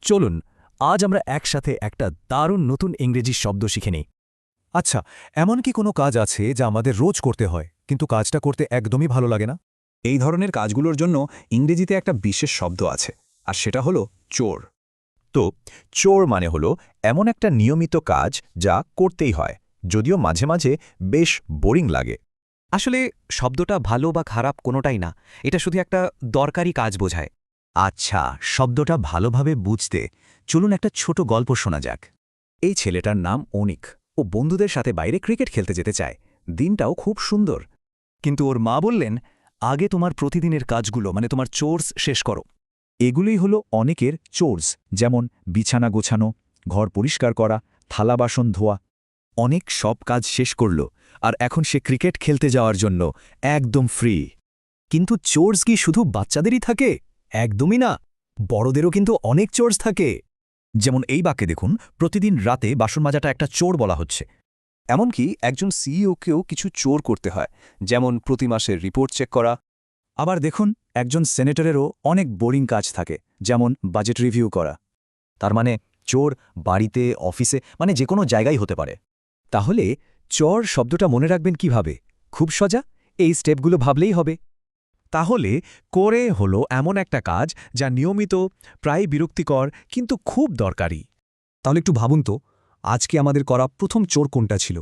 চলুন আজ আমরা একসাথে একটা দারুণ নতুন ইংরেজি শব্দ শিখে নিই। আচ্ছা, এমন কি কোনো কাজ আছে যা আমাদের রোজ করতে হয় কিন্তু কাজটা করতে একদমই ভালো লাগে না? এই ধরনের কাজগুলোর জন্য ইংরেজিতে একটা বিশেষ শব্দ আছে, আর সেটা হলো চোর। তো চোর মানে হলো এমন একটা নিয়মিত কাজ যা করতেই হয়, যদিও মাঝে মাঝে বেশ বোরিং লাগে। আসলে শব্দটা ভালো বা খারাপ কোনোটাই না, এটা শুধু একটা দরকারি কাজ বোঝায়। আচ্ছা, শব্দটা ভালোভাবে বুঝতে চলুন একটা ছোট গল্প শোনা যাক। এই ছেলেটার নাম অনিক। ও বন্ধুদের সাথে বাইরে ক্রিকেট খেলতে যেতে চায়। দিনটাও খুব সুন্দর। কিন্তু ওর মা বললেন, আগে তোমার প্রতিদিনের কাজগুলো মানে তোমার চোর্স শেষ করো। এগুলোই হলো অনেকের চোর্স, যেমন বিছানা গোছানো, ঘর পরিষ্কার করা, থালা বাসন ধোয়া। অনেক সব কাজ শেষ করল, আর এখন সে ক্রিকেট খেলতে যাওয়ার জন্য একদম ফ্রি। কিন্তু চোর্স কি শুধু বাচ্চাদেরই থাকে? একদমই না, বড়দেরও কিন্তু অনেক চোর্স থাকে। যেমন এই বাক্যে দেখুন, প্রতিদিন রাতে বাসন মাজাটা একটা চোর বলা হচ্ছে। এমনকি একজন সিইওকেও কিছু চোর করতে হয়, যেমন প্রতি মাসের রিপোর্ট চেক করা। আবার দেখুন, একজন সেনেটরেরও অনেক বোরিং কাজ থাকে, যেমন বাজেট রিভিউ করা। তার মানে চোর বাড়িতে, অফিসে, মানে যে কোনো জায়গায় হতে পারে। তাহলে চোর শব্দটা মনে রাখবেন কিভাবে? খুব সোজা, এই স্টেপগুলো ভাবলেই হবে। তাহলে করে হলো এমন একটা কাজ যা নিয়মিত, প্রায় বিরক্তিকর, কিন্তু খুব দরকারি। তাহলে একটু ভাবুন তো, আজকে আমাদের করা প্রথম চোর কোনটা ছিল?